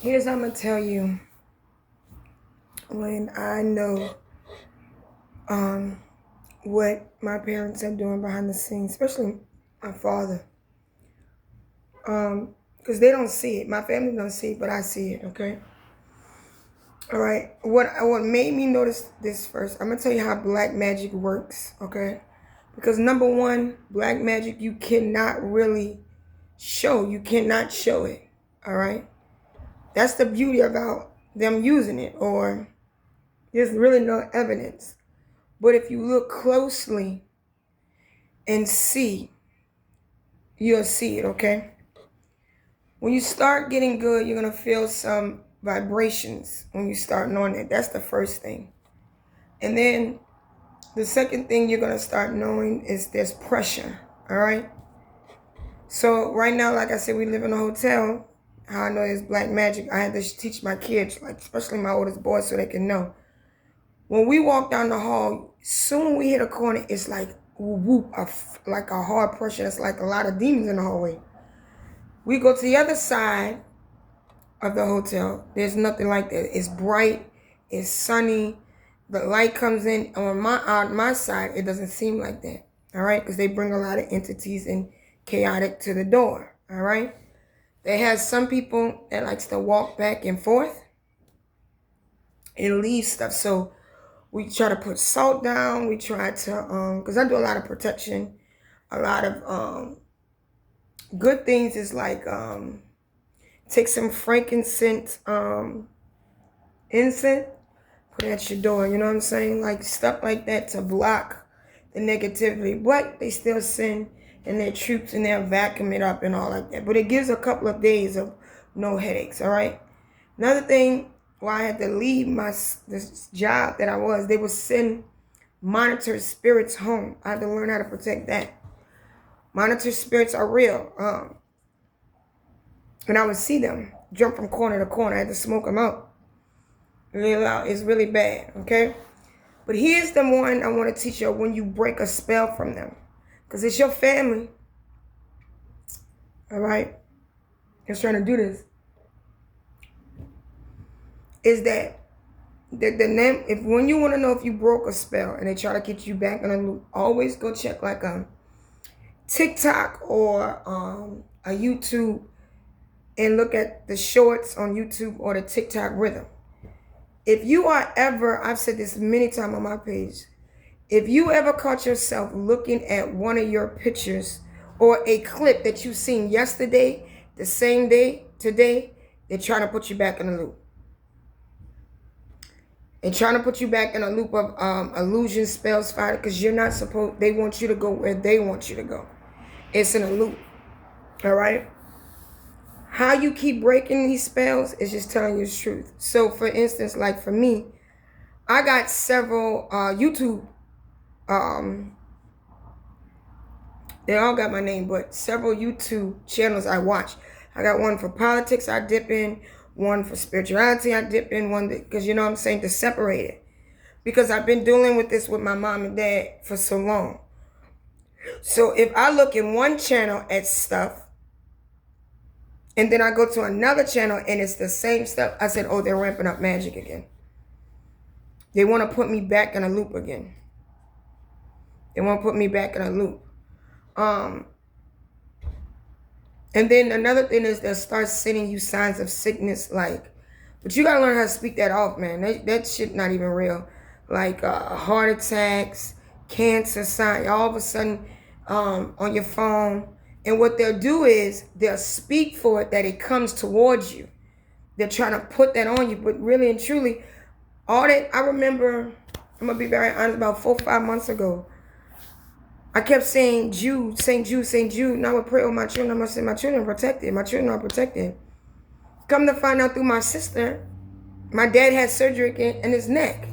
Here's what I'm gonna tell you when I know what my parents are doing behind the scenes, especially my father. Because they don't see it. My family don't see it, but I see it, okay? All right. What made me notice this first, I'm gonna tell you how black magic works, okay? Because number one, black magic you cannot really show. You cannot show it. All right. That's the beauty about them using it, or there's really no evidence. But if you look closely and see, you'll see it, okay? When you start getting good, you're going to feel some vibrations when you start knowing it. That's the first thing. And then the second thing you're going to start knowing is there's pressure, all right? So right now, like I said, we live in a hotel. How I know there's black magic, I had to teach my kids, like especially my oldest boy, so they can know. When we walk down the hall, soon we hit a corner, it's like whoop, like a hard pressure. It's like a lot of demons in the hallway. We go to the other side of the hotel. There's nothing like that. It's bright. It's sunny. The light comes in. On my side, it doesn't seem like that. All right? Because they bring a lot of entities and chaotic to the door. All right? They have some people that likes to walk back and forth and leave stuff. So we try to put salt down. We try to, because I do a lot of protection. A lot of good things is like take some frankincense incense, put it at your door. You know what I'm saying? Like stuff like that to block the negativity. But they still send and their troops and they'll vacuum it up and all like that. But it gives a couple of days of no headaches, all right? Another thing, why I had to leave this job that I was, they would send monitor spirits home. I had to learn how to protect that. Monitor spirits are real. And I would see them jump from corner to corner. I had to smoke them out. Really loud. It's really bad, okay? But here's the one I want to teach you when you break a spell from them. Because it's your family. All right? It's trying to do this. Is that the name, if when you want to know if you broke a spell and they try to get you back in a loop, always go check like a TikTok or a YouTube and look at the shorts on YouTube or the TikTok rhythm. If you are ever, I've said this many times on my page, if you ever caught yourself looking at one of your pictures or a clip that you seen yesterday, the same day, today, they're trying to put you back in a loop. They're trying to put you back in a loop of illusion, spells, fire, because you're not supposed, they want you to go where they want you to go. It's in a loop. All right? How you keep breaking these spells is just telling you the truth. So, for instance, like for me, I got several YouTube, they all got my name, but several YouTube channels I watch. I got one for politics I dip in, one for spirituality I dip in, one because you know what I'm saying, to separate it. Because I've been dealing with this with my mom and dad for so long. So if I look in one channel at stuff, and then I go to another channel and it's the same stuff, I said, oh, they're ramping up magic again. They want to put me back in a loop again. They want to put me back in a loop. And then another thing is they'll start sending you signs of sickness, like, but you gotta learn how to speak that off, man. That shit not even real. Like heart attacks, cancer sign, all of a sudden on your phone. And what they'll do is they'll speak for it that it comes towards you. They're trying to put that on you, but really and truly, all that I remember, I'm gonna be very honest, about 4 or 5 months ago, I kept saying Jude, St. Jude, St. Jude, and I would pray over my children. I'm gonna say my children are protected. My children are protected. Come to find out through my sister, my dad had surgery in his neck.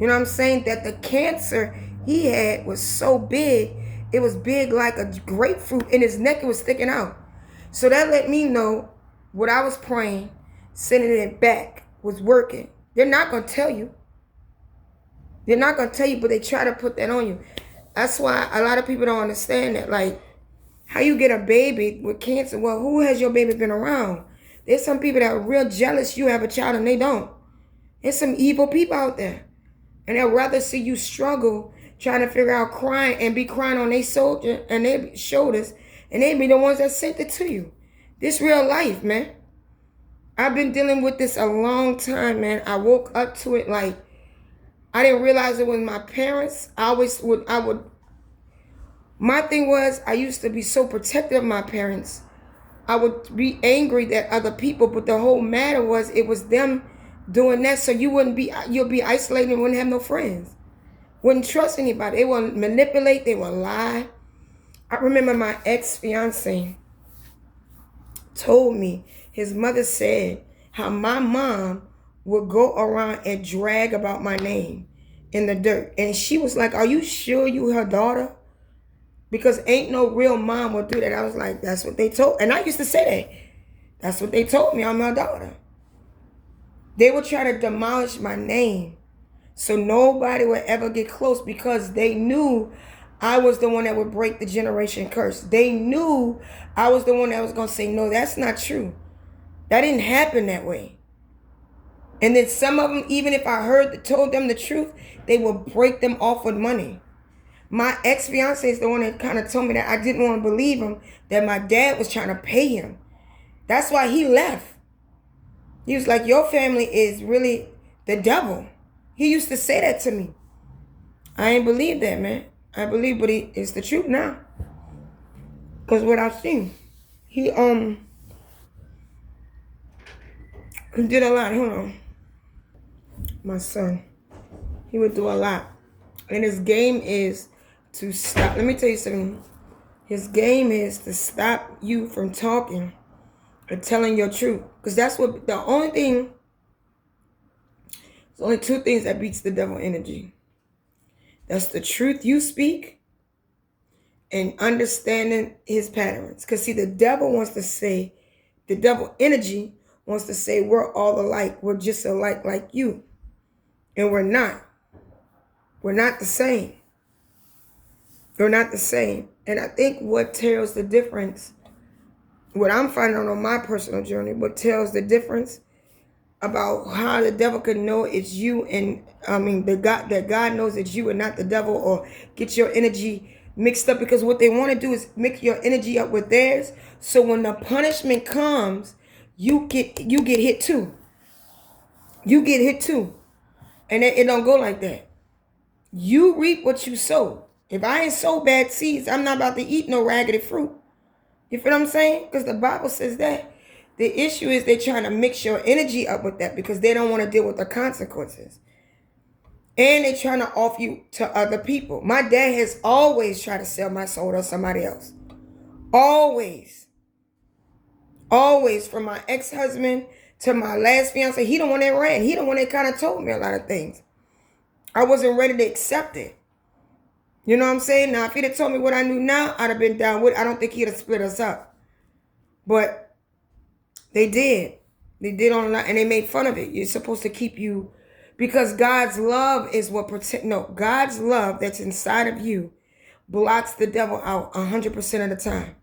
You know what I'm saying? That the cancer he had was so big, it was big like a grapefruit. In his neck, it was sticking out. So that let me know what I was praying, sending it back, was working. They're not going to tell you. They're not going to tell you, but they try to put that on you. That's why a lot of people don't understand that. Like, how you get a baby with cancer? Well, who has your baby been around? There's some people that are real jealous you have a child and they don't. There's some evil people out there. And they'll rather see you struggle trying to figure out crying and be crying on their soldier and their shoulders, and they be the ones that sent it to you. This real life, man. I've been dealing with this a long time, man. I woke up to it like I didn't realize it was my parents. My thing was I used to be so protective of my parents. I would be angry at other people, but the whole matter was it was them doing that, so you'll be isolated and wouldn't have no friends. Wouldn't trust anybody. They would manipulate, they would lie. I remember my ex-fiance told me, his mother said how my mom would go around and drag about my name in the dirt. And she was like, are you sure you her daughter? Because ain't no real mom would do that. I was like, that's what they told. And I used to say that. That's what they told me, I'm her daughter. They would try to demolish my name so nobody would ever get close because they knew I was the one that would break the generation curse. They knew I was the one that was going to say, no, that's not true. That didn't happen that way. And then some of them, even if I told them the truth, they would break them off with money. My ex-fiance is the one that kind of told me that I didn't want to believe him, that my dad was trying to pay him. That's why he left. He was like, your family is really the devil. He used to say that to me. I ain't believe that, man. I believe, but it's the truth now. Because what I've seen, he did a lot. Hold on. My son, he would do a lot. And his game is to stop. Let me tell you something. His game is to stop you from talking or telling your truth. Because that's what there's only two things that beats the devil energy. That's the truth you speak and understanding his patterns. Because see, the devil energy wants to say we're all alike. We're just alike like you. And we're not. We're not the same. We're not the same. And I think what tells the difference, what I'm finding out on my personal journey, what tells the difference about how the devil can know it's you, and that God knows it's you and not the devil, or get your energy mixed up, because what they want to do is mix your energy up with theirs. So when the punishment comes, you get hit too. You get hit too. And it don't go like that. You reap what you sow. If I ain't sow bad seeds, I'm not about to eat no raggedy fruit. You feel what I'm saying? Because the Bible says that. The issue is they're trying to mix your energy up with that because they don't want to deal with the consequences. And they're trying to offer you to other people. My dad has always tried to sell my soul to somebody else. Always. Always. From my ex-husband to my last fiance. He the one that ran. He the one that kind of told me a lot of things. I wasn't ready to accept it. You know what I'm saying? Now, if he'd have told me what I knew now, I'd have been down with it. I don't think he'd have split us up. But they did. They did on a lot, and they made fun of it. You're supposed to keep you, because God's love is what protect. No, God's love that's inside of you blocks the devil out 100% of the time.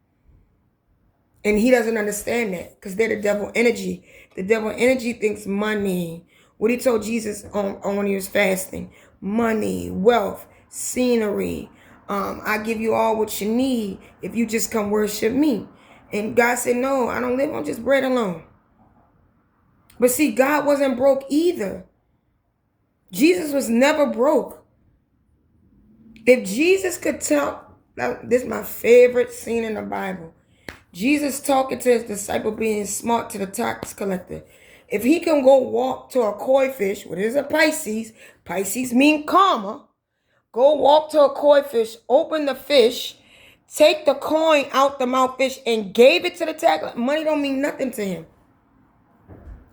And he doesn't understand that because they're the devil energy. The devil energy thinks money. What he told Jesus on when he was fasting: money, wealth, scenery. I give you all what you need if you just come worship me. And God said, no, I don't live on just bread alone. But see, God wasn't broke either. Jesus was never broke. If Jesus could tell, this is my favorite scene in the Bible. Jesus talking to his disciple, being smart to the tax collector. If he can go walk to a koi fish, what is a Pisces? Pisces mean karma. Go walk to a koi fish, open the fish, take the coin out the mouth fish, and gave it to the tax. Money don't mean nothing to him.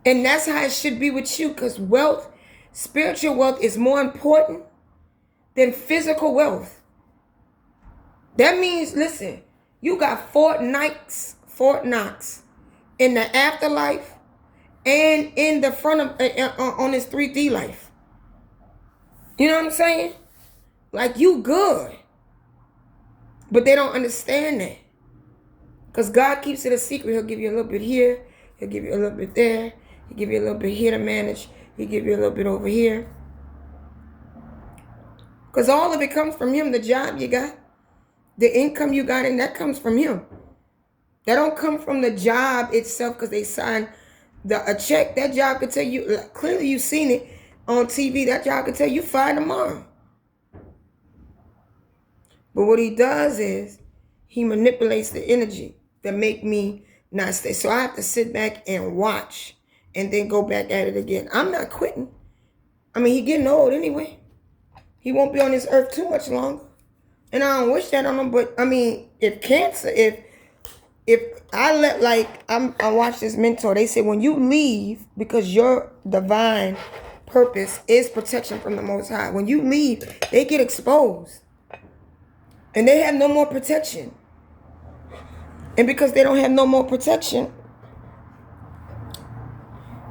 And that's how it should be with you, because wealth, spiritual wealth, is more important than physical wealth. That means, listen, you got Fort Knox in the afterlife and in the front of on this 3D life. You know what I'm saying? Like, you good. But they don't understand that. Because God keeps it a secret. He'll give you a little bit here. He'll give you a little bit there. He'll give you a little bit here to manage. He'll give you a little bit over here. Because all of it comes from him. The job you got, the income you got, and that comes from him. That don't come from the job itself because they signed a check. That job could tell you, clearly you've seen it on TV, that job could tell you fired tomorrow. But what he does is he manipulates the energy that make me not stay. So I have to sit back and watch and then go back at it again. I'm not quitting. I mean, he getting old anyway. He won't be on this earth too much longer. And I don't wish that on him, but I mean, if I let, I watched this mentor, they said when you leave, because your divine purpose is protection from the Most High, when you leave, they get exposed. And they have no more protection. And because they don't have no more protection,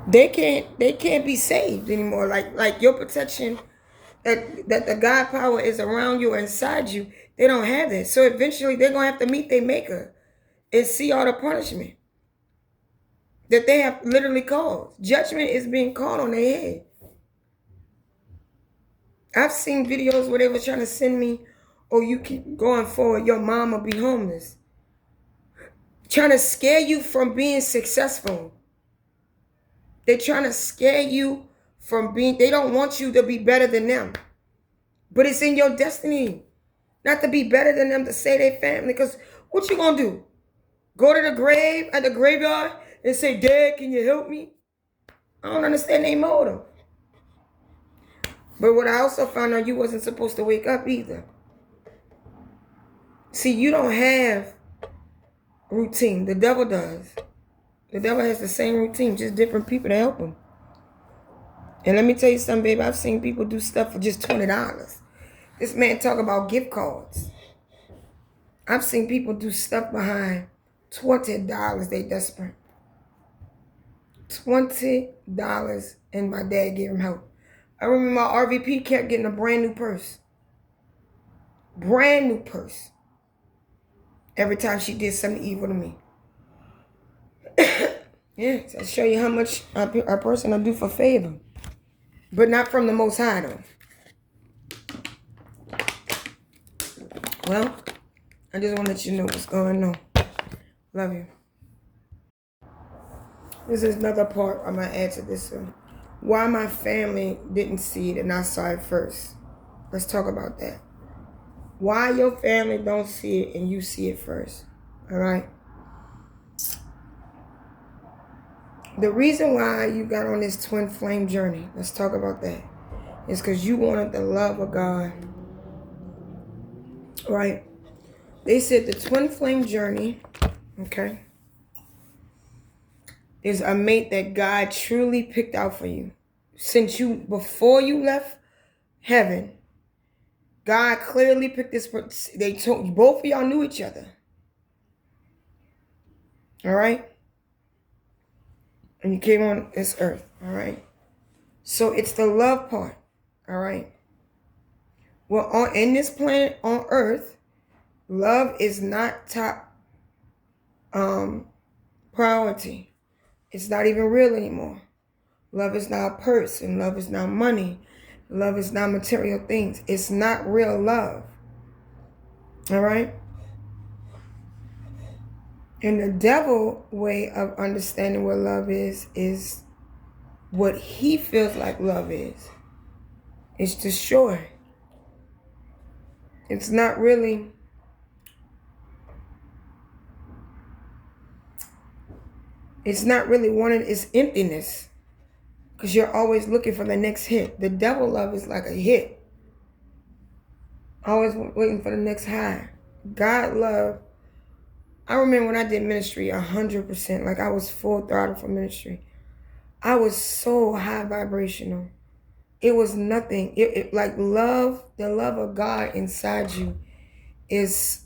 they can't be saved anymore. Like your protection that the God power is around you or inside you, they don't have that. So eventually they're gonna have to meet their maker and see all the punishment that they have literally caused. Judgment is being called on their head. I've seen videos where they were trying to send me, oh, you keep going forward, your mom will be homeless. Trying to scare you from being successful. They're trying to scare you from being, they don't want you to be better than them. But it's in your destiny not to be better than them, to save their family. Because what you gonna do? Go to the grave at the graveyard and say, Dad, can you help me? I don't understand their motive. But what I also found out, you wasn't supposed to wake up either. See, you don't have routine. The devil does. The devil has the same routine, just different people to help him. And let me tell you something, babe. I've seen people do stuff for just $20. This man talk about gift cards. I've seen people do stuff behind $20. They desperate. $20, and my dad gave him help. I remember my RVP kept getting a brand new purse. Brand new purse. Every time she did something evil to me. Yeah, so I'll show you how much a person will do for favor. But not from the Most High, though. Well, I just want to let you know what's going on. Love you. This is another part I'm going to add to this one. Why my family didn't see it and I saw it first. Let's talk about that. Why your family don't see it and you see it first. All right? The reason why you got on this twin flame journey, let's talk about that, is because you wanted the love of God. Right? They said the twin flame journey, okay, is a mate that God truly picked out for you. Since before you left heaven, God clearly picked this. They told you, both of y'all knew each other. All right? And you came on this earth. All right? So it's the love part. All right? Well, in this planet on earth, love is not top priority. It's not even real anymore. Love is not a person. Love is not money. Love is not material things. It's not real love. All right? And the devil way of understanding what love is what he feels like love is. It's destroy. It's not really wanting, it's emptiness. Because you're always looking for the next hit. The devil love is like a hit. Always waiting for the next high. God love. I remember when I did ministry 100%. Like I was full throttle for ministry. I was so high vibrational. It was nothing. It like love, the love of God inside you is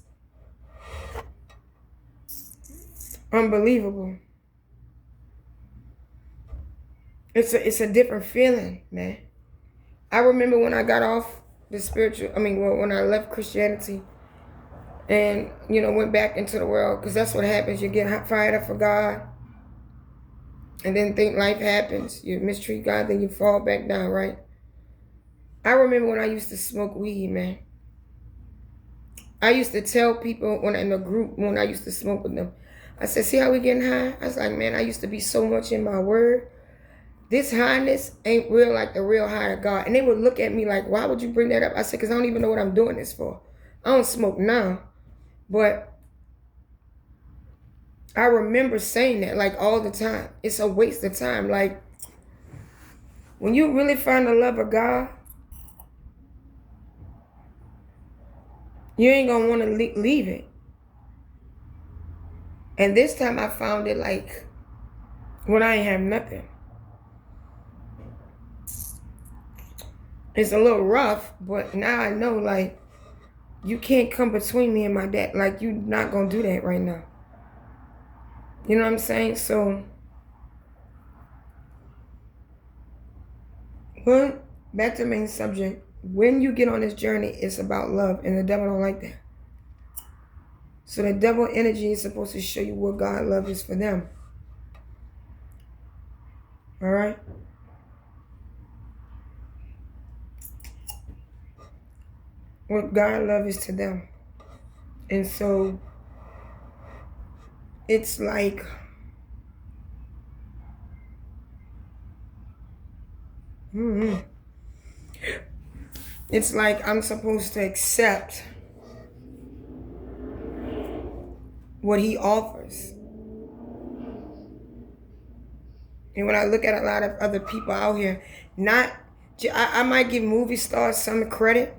unbelievable. It's a different feeling, man. I remember when I got off the when I left Christianity and, went back into the world, because that's what happens. You get fired up for God. and then think life happens. You mistreat God, then you fall back down, right? I remember when I used to smoke weed, man. I used to tell people when in a group, when I used to smoke with them, I said, see how we getting high? I was like, man, I used to be so much in my word. This highness ain't real like the real high of God. And they would look at me like, why would you bring that up? I said, because I don't even know what I'm doing this for. I don't smoke now. But I remember saying that like all the time. It's a waste of time. Like, when you really find the love of God, you ain't going to want to leave it. And this time I found it like when I ain't have nothing. It's a little rough, but now I know, like, you can't come between me and my dad. Like, you're not going to do that right now. You know what I'm saying? So, back to the main subject. When you get on this journey, it's about love, and the devil don't like that. So the devil energy is supposed to show you what God love is for them. All right? What God love is to them. And so it's like it's like I'm supposed to accept what he offers. And when I look at a lot of other people out here, I might give movie stars some credit.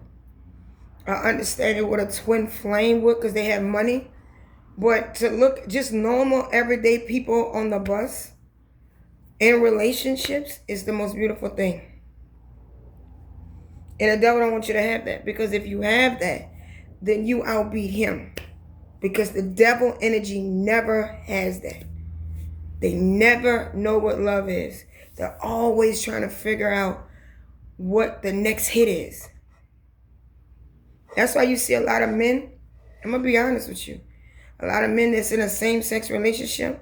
I understand what a twin flame would because they have money. But to look just normal, everyday people on the bus in relationships is the most beautiful thing. And the devil don't want you to have that. Because if you have that, then you outbeat him. Because the devil energy never has that. They never know what love is. They're always trying to figure out what the next hit is. That's why you see a lot of men, I'm going to be honest with you, a lot of men that's in a same-sex relationship,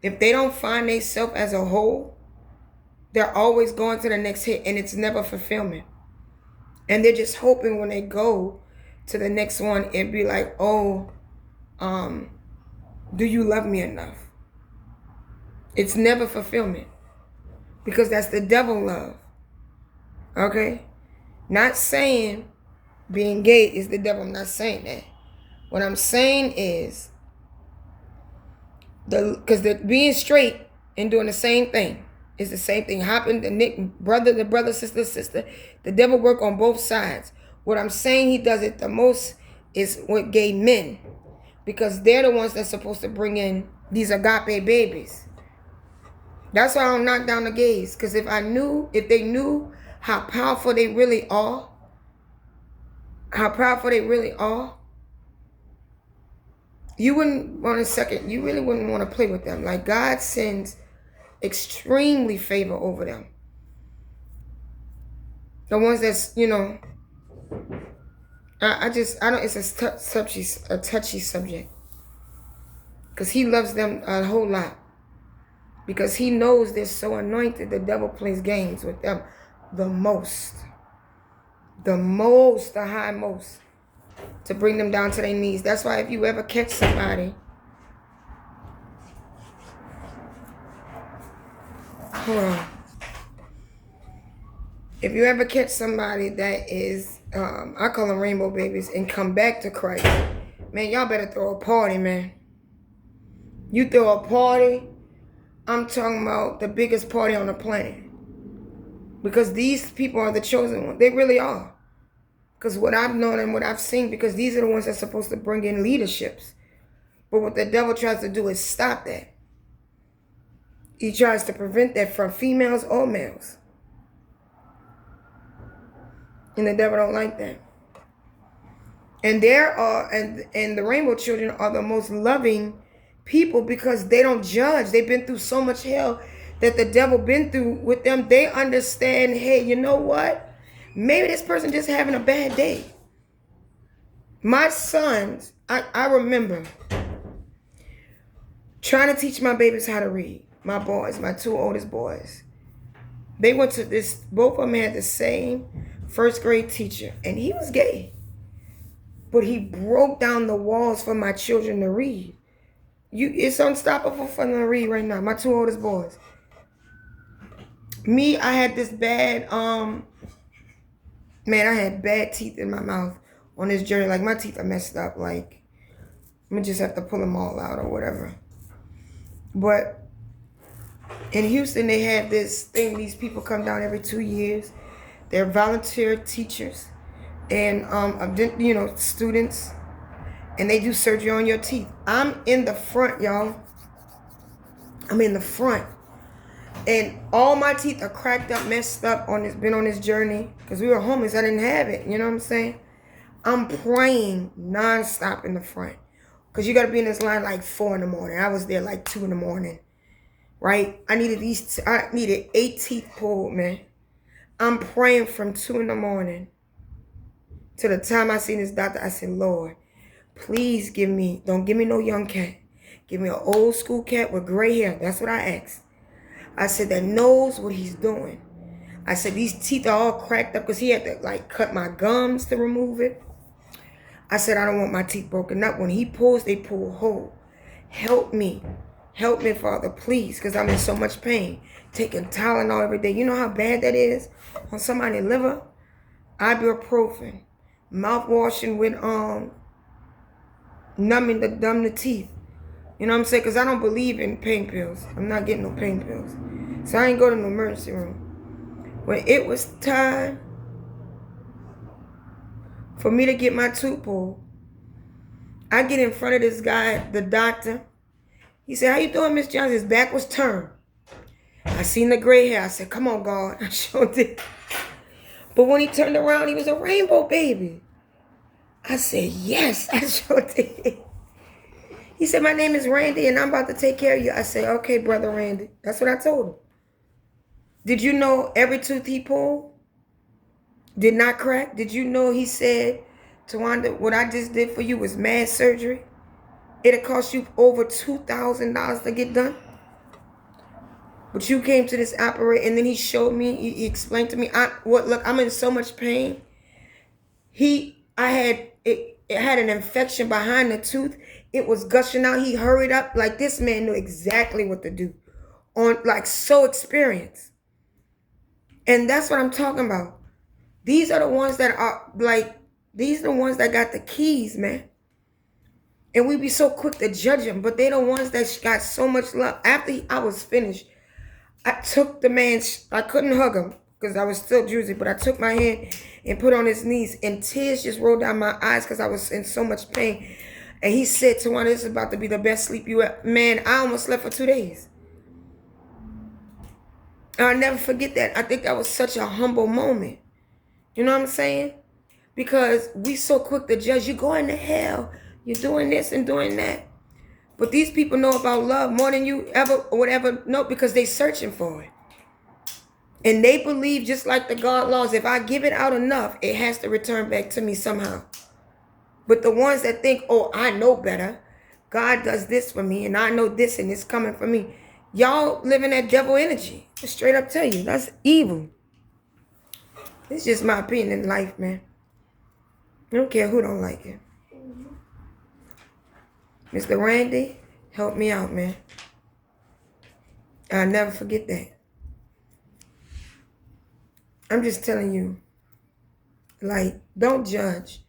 if they don't find themselves as a whole, they're always going to the next hit, and it's never fulfillment. And they're just hoping when they go to the next one, it'd be like, oh, do you love me enough? It's never fulfillment. Because that's the devil love. Okay? Not saying being gay is the devil. I'm not saying that. What I'm saying is, because being straight and doing the same thing is the same thing. Hopping the brother, sister. The devil work on both sides. What I'm saying he does it the most is with gay men. Because they're the ones that's supposed to bring in these agape babies. That's why I don't knock down the gays. Because if they knew how powerful they really are, you wouldn't want you really wouldn't want to play with them. Like, God sends extremely favor over them. The ones that's, it's a touchy subject. Because he loves them a whole lot. Because he knows they're so anointed, the devil plays games with them the most. The high most. To bring them down to their knees. That's why if you ever catch somebody, hold on. If you ever catch somebody that is, I call them rainbow babies, and come back to Christ, man, y'all better throw a party, man. You throw a party, I'm talking about the biggest party on the planet. Because these people are the chosen ones. They really are. Because what I've known and what I've seen, because these are the ones that's supposed to bring in leaderships. But what the devil tries to do is stop that. He tries to prevent that from females or males. And the devil don't like that. And and the rainbow children are the most loving people because they don't judge. They've been through so much hell that the devil been through with them. They understand, hey, you know what? Maybe this person just having a bad day. My sons, I remember trying to teach my babies how to read. my boys, my two oldest boys. They went to this, both of them had the same first grade teacher, and he was gay. But he broke down the walls for my children to read. It's unstoppable for them to read right now, my two oldest boys. Me, I had this bad, man, I had bad teeth in my mouth on this journey. Like, my teeth are messed up. Like, I'm gonna just have to pull them all out or whatever. But in Houston, they have this thing. These people come down every 2 years. They're volunteer teachers and, students. And they do surgery on your teeth. I'm in the front, y'all. I'm in the front. And all my teeth are cracked up, messed up, been on this journey. Because we were homeless. I didn't have it. You know what I'm saying? I'm praying nonstop in the front. Because you got to be in this line like 4 in the morning. I was there like 2 in the morning. Right? I needed 8 teeth pulled, man. I'm praying from 2 in the morning. To the time I seen this doctor, I said, Lord, please don't give me no young cat. Give me an old school cat with gray hair. That's what I asked. I said, that knows what he's doing. I said, these teeth are all cracked up because he had to like cut my gums to remove it. I said, I don't want my teeth broken up. When he pulls, they pull whole. Help me. Help me, Father, please, because I'm in so much pain. Taking Tylenol every day. You know how bad that is on somebody's liver? Ibuprofen. Mouthwashing with numbing the teeth. You know what I'm saying? Because I don't believe in pain pills. I'm not getting no pain pills. So I ain't go to no emergency room. When it was time for me to get my tooth pulled, I get in front of this guy, the doctor. He said, how you doing, Miss Johnson? His back was turned. I seen the gray hair. I said, come on, God. I showed it. But when he turned around, he was a rainbow baby. I said, yes, I sure did. He said, my name is Randy, and I'm about to take care of you. I said, okay, Brother Randy. That's what I told him. Did you know every tooth he pulled did not crack? Did you know he said, Tawanda, what I just did for you was mad surgery? It'll cost you over $2,000 to get done. But you came to this operator, and then he showed me, he explained to me, look, I'm in so much pain. It had an infection behind the tooth. It was gushing out. He hurried up. Like, this man knew exactly what to do. So experienced. And that's what I'm talking about. These are the ones that these are the ones that got the keys, man. And we be so quick to judge them, but they're the ones that got so much love. After I was finished, I took the man's, I couldn't hug him because I was still juicy, but I took my hand and put on his knees, and tears just rolled down my eyes because I was in so much pain. And he said, Tawana, this is about to be the best sleep you ever. Man, I almost slept for 2 days. I'll never forget that. I think that was such a humble moment. You know what I'm saying? Because we so quick to judge. You're going to hell. You're doing this and doing that. But these people know about love more than you ever or whatever know, because they searching for it. And they believe, just like the God laws, if I give it out enough, it has to return back to me somehow. But the ones that think, oh, I know better. God does this for me, and I know this, and it's coming for me. Y'all live in that devil energy. I straight up tell you, that's evil. It's just my opinion in life, man. I don't care who don't like it. Mr. Randy, help me out, man. I'll never forget that. I'm just telling you, like, don't judge.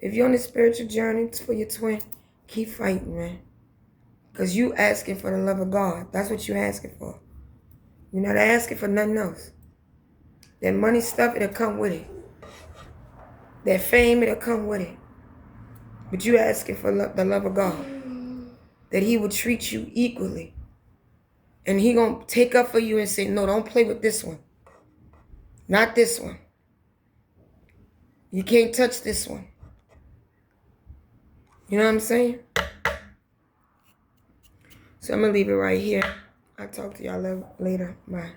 If you're on this spiritual journey for your twin, keep fighting, man. Because you asking for the love of God. That's what you're asking for. You're not asking for nothing else. That money stuff, it'll come with it. That fame, it'll come with it. But you asking for the love of God. That he will treat you equally. And he going to take up for you and say, no, don't play with this one. Not this one. You can't touch this one. You know what I'm saying? So I'm going to leave it right here. I'll talk to y'all later. Bye.